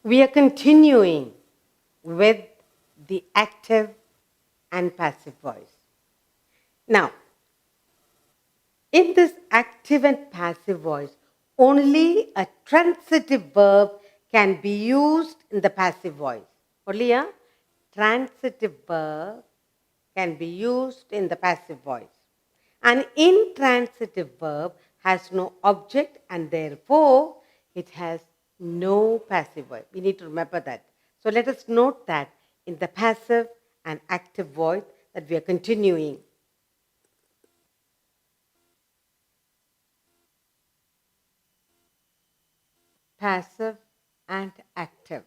We are continuing with the active and passive voice. Now, in this active and passive voice, only a transitive verb can be used in the passive voice. Only a transitive verb can be used in the passive voice. An intransitive verb has no object and therefore it has no passive voice. We need to remember that. So let us note that in the passive and active voice that we are continuing. Passive and active.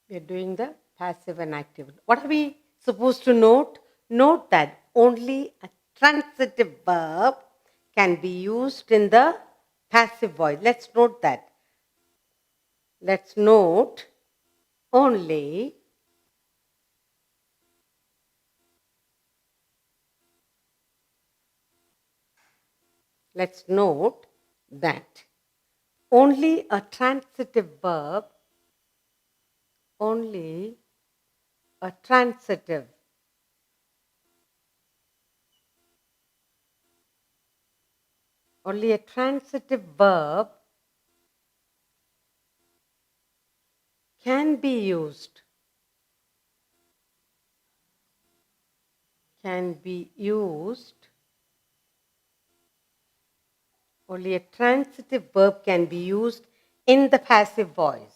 We are doing the passive and active. What are we supposed to note? Note that only a transitive verb can be used in the passive voice. Let's note that. Let's note only let's note that only a transitive verb, only a transitive only a transitive verb can be used only a transitive verb can be used in the passive voice.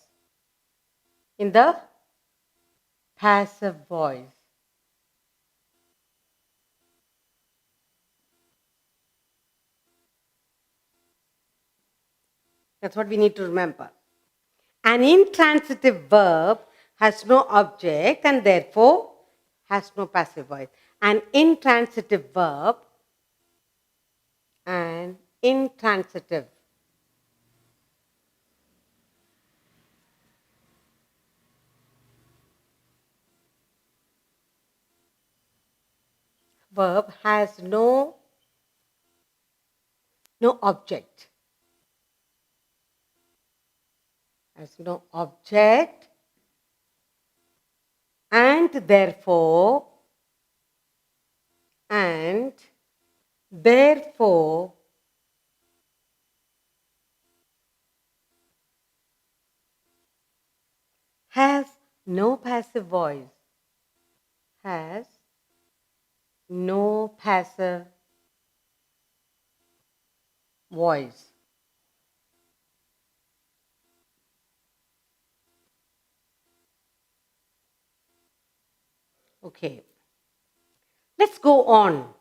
In the passive voice. That's what we need to remember. An intransitive verb has no object and therefore has no passive voice. An intransitive verb and intransitive verb has no object. Has no object and therefore has no passive voice. Has no passive voice. Okay. Let's go on.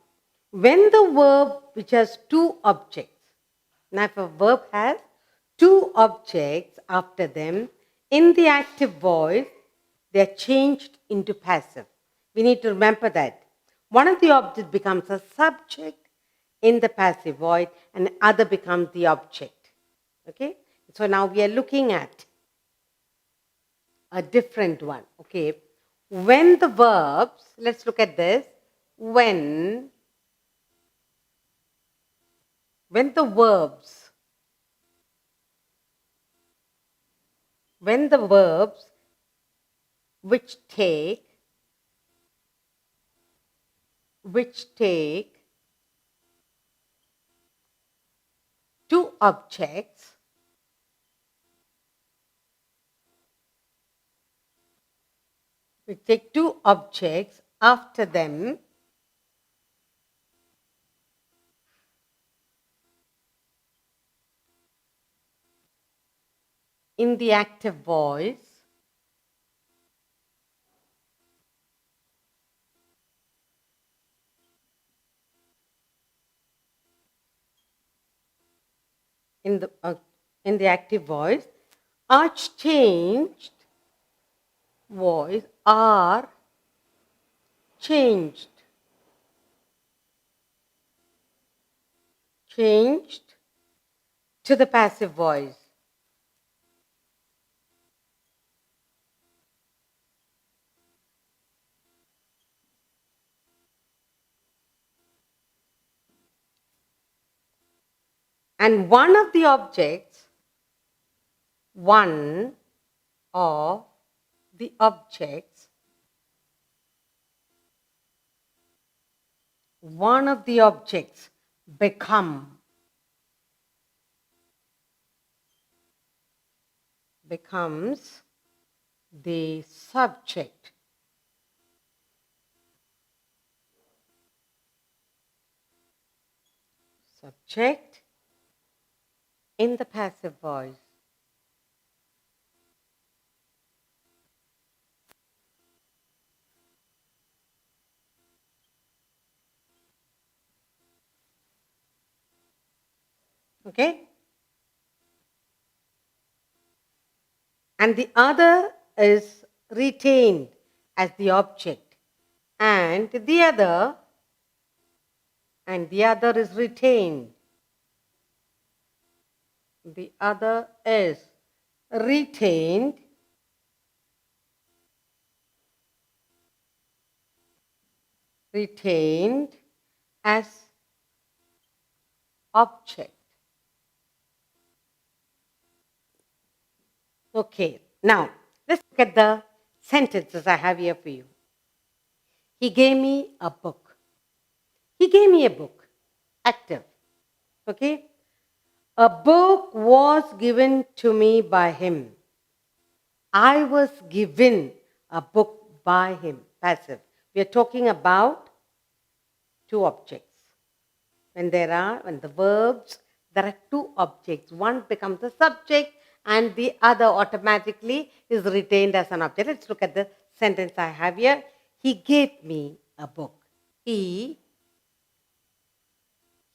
When the verb which has two objects, now if a verb has two objects after them, in the active voice, they are changed into passive. We need to remember that. One of the objects becomes a subject in the passive voice and the other becomes the object. Okay? So now we are looking at a different one. Okay? When the verbs, let's look at this. When the verbs which take two objects after them in the active voice, in the active voice are changed to the passive voice. And one of the objects, one of the objects, one of the objects becomes the subject. Subject in the passive voice. Okay? And the other is retained as the object. And the other is retained. The other is retained as object. Okay, now let's look at the sentences I have here for you. He gave me a book. He gave me a book. Active. Okay? A book was given to me by him. I was given a book by him. Passive. We are talking about two objects. When the verbs, there are two objects. One becomes the subject and the other automatically is retained as an object. Let's look at the sentence I have here. He gave me a book. He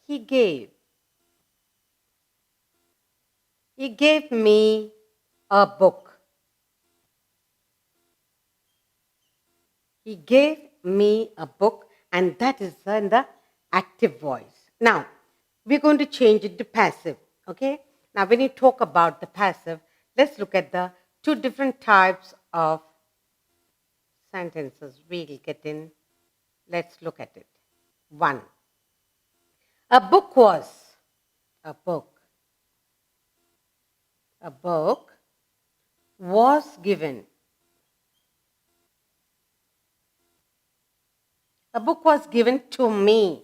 gave. He gave me a book. He gave me a book, and that is in the active voice. Now, we're going to change it to passive. Okay? Now, when you talk about the passive, let's look at the two different types of sentences we'll get in. Let's look at it. One. A book was. A book. A book was given. A book was given to me.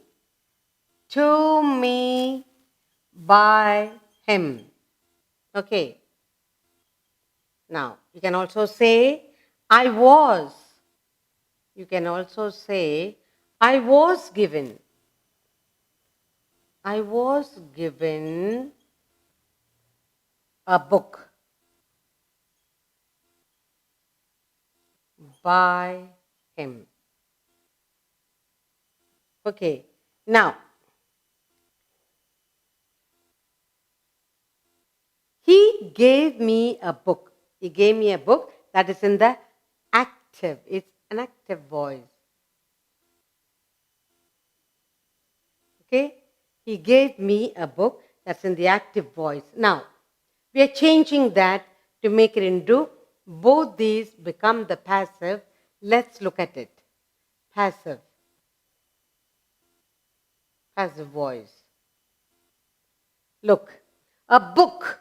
To me by him. Okay. Now, you can also say, I was. You can also say, I was given. I was given a book by him. Okay. Now, he gave me a book. He gave me a book that is in the active. It's an active voice. Okay? He gave me a book that's in the active voice. Now, we are changing that to make it into both these become the passive. Let's look at it. Passive. Passive voice. Look, a book.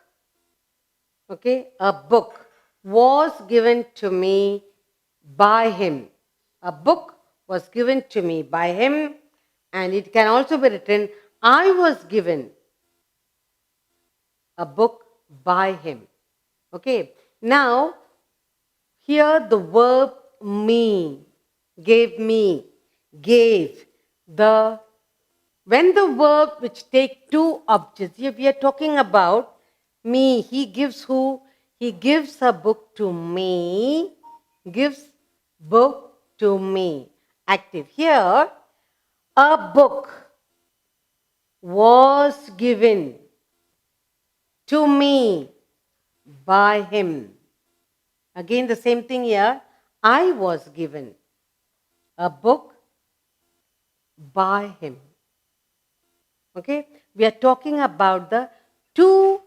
Okay, a book was given to me by him. A book was given to me by him, and it can also be written, I was given a book by him. Okay, now here the verb me, gave me, gave, when the verb which take two objects, if we are talking about me, he gives who? He gives a book to me, gives book to me. Active. Here, a book was given to me by him. Again, the same thing here. I was given a book by him. Okay? We are talking about the two,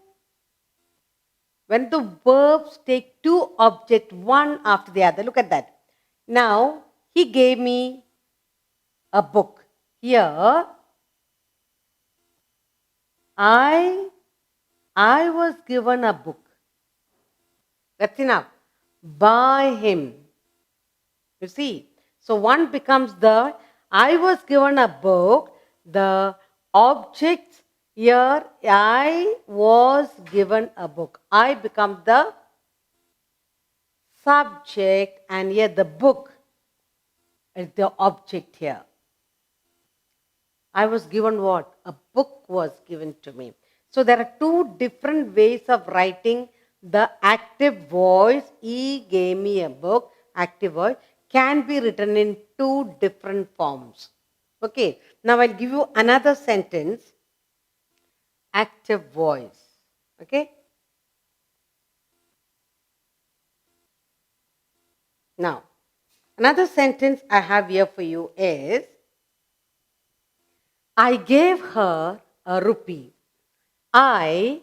when the verbs take two objects, one after the other. Look at that. Now, he gave me a book. Here, I I was given a book. That's enough. By him. You see. So one becomes the I was given a book. The objects here I was given a book. I become the subject and here the book is the object here. I was given what? A book was given to me. So there are two different ways of writing the active voice. He gave me a book, active voice, can be written in two different forms. Okay, now I'll give you another sentence, active voice. Okay, now another sentence I have here for you is I gave her a rupee. I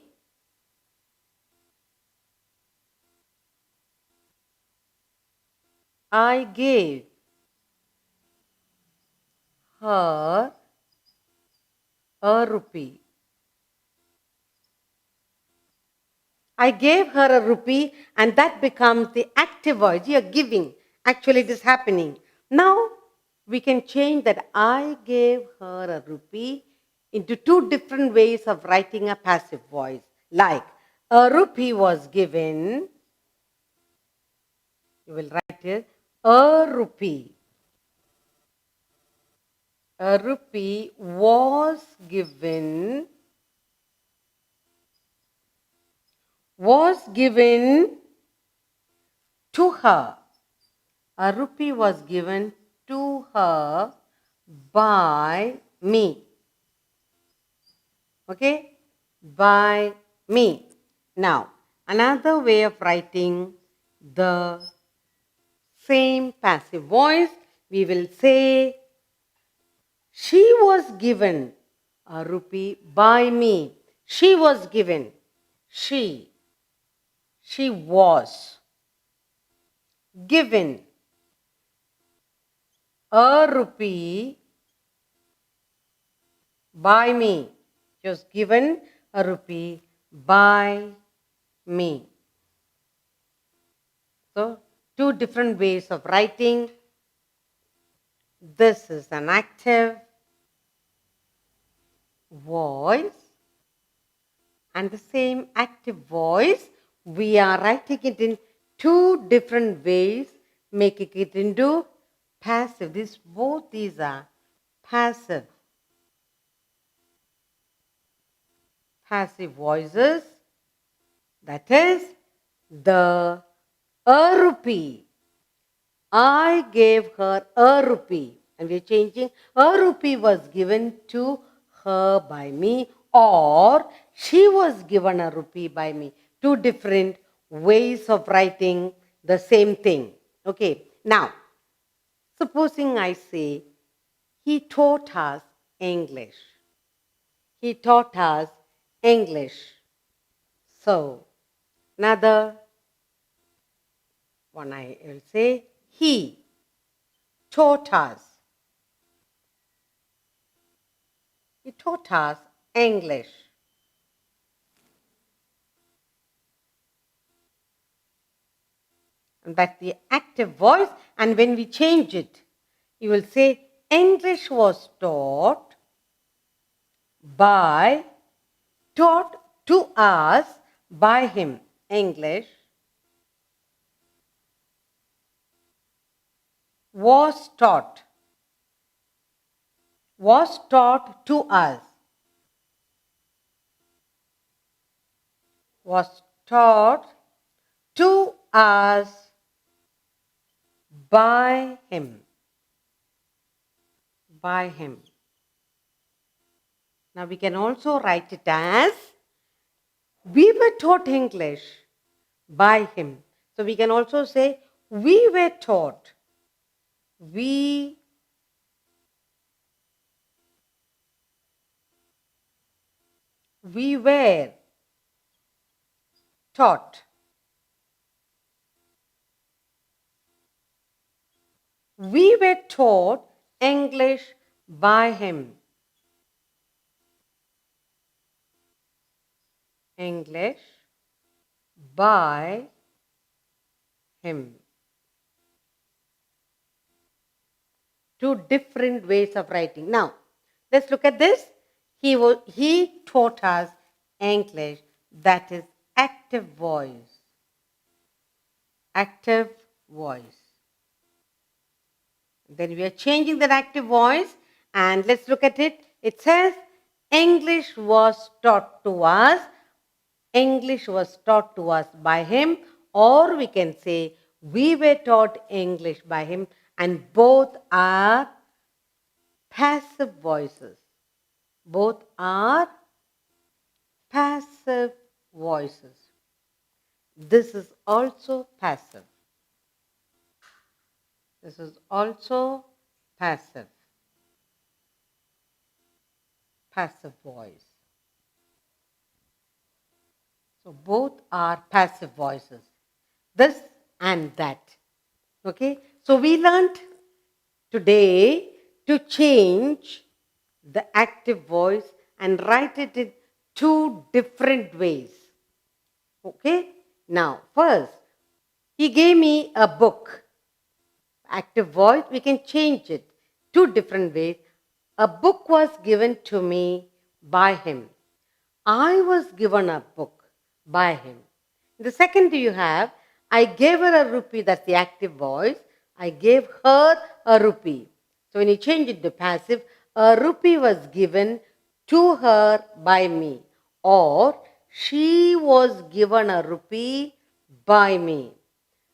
gave her a rupee. I gave her a rupee, and that becomes the active voice. You're giving. Actually, it is happening. Now, we can change that I gave her a rupee into two different ways of writing a passive voice. Like, a rupee was given, you will write here, a rupee. A rupee was given to her. A rupee was given to her by me. Okay? By me. Now, another way of writing the same passive voice, we will say, she was given a rupee by me. She was given. She was given a rupee by me. She was given a rupee by me. So, two different ways of writing. This is an active voice, and the same active voice, we are writing it in two different ways, making it into passive. Both these are passive voices. That is the a rupee. I gave her a rupee. And we are changing a rupee was given to her by me, or she was given a rupee by me. Two different ways of writing the same thing. Okay, now, supposing I say, he taught us English. He taught us English. So, another one I will say, he taught us. He taught us English. And that's the active voice. And when we change it, you will say, English was taught to us by him. English was taught to us. Was taught to us by him. By him. Now we can also write it as, we were taught English by him. So we can also say, we were taught. We were taught. We were taught English by him. English by him. Two different ways of writing. Now, let's look at this. He taught us English, that is active voice. Active voice. Then we are changing that active voice, and let's look at it. It says English was taught to us. English was taught to us by him, or we can say we were taught English by him, and both are passive voices. Both are passive voices. This is also passive. This is also passive. Passive voice. So both are passive voices. This and that. Okay? So we learned today to change the active voice and write it in two different ways. Okay? Now, first, he gave me a book. Active voice, we can change it two different ways. A book was given to me by him. I was given a book by him. The second you have, I gave her a rupee, that's the active voice. I gave her a rupee. So when you change it to passive, a rupee was given to her by me, or she was given a rupee by me.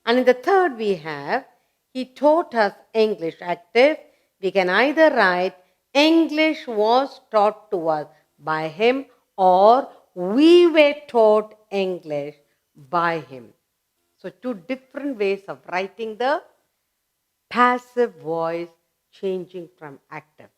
And in the third we have, he taught us English active. We can either write English was taught to us by him, or we were taught English by him. So two different ways of writing the passive voice changing from active.